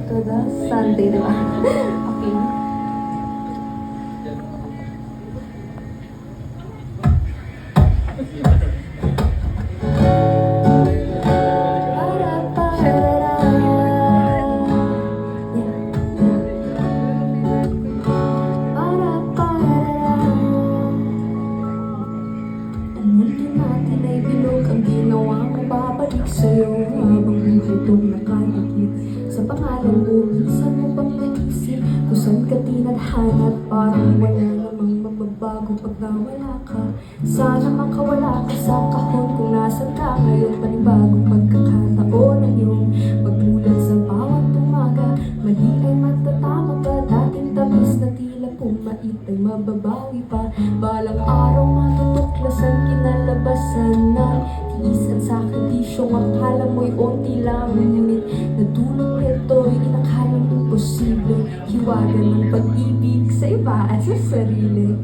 to the Sunday, di ba? Okay. Sa'yo habang buhay kong nakatikip sa pangalan mo, minsan mo bang naisip kung saan ka tinadhana at parang wala namang magbabago pag nawala ka. Sana makawala ka sa kahon kung nasan ka ngayon. Panibagong pagkakataon ang iyong pagmulat sa bawat umaga. Mali ay matatama ka, dating tamis na tila pumait ay mababawi pa. Balang araw matutuklasan kinalabasan ng tiisan sa kondisyong akala mo'y onti lang, ngunit nadulot nito'y inakalang imposible. Hiwaga ng pag-ibig sa iba at sa sarili.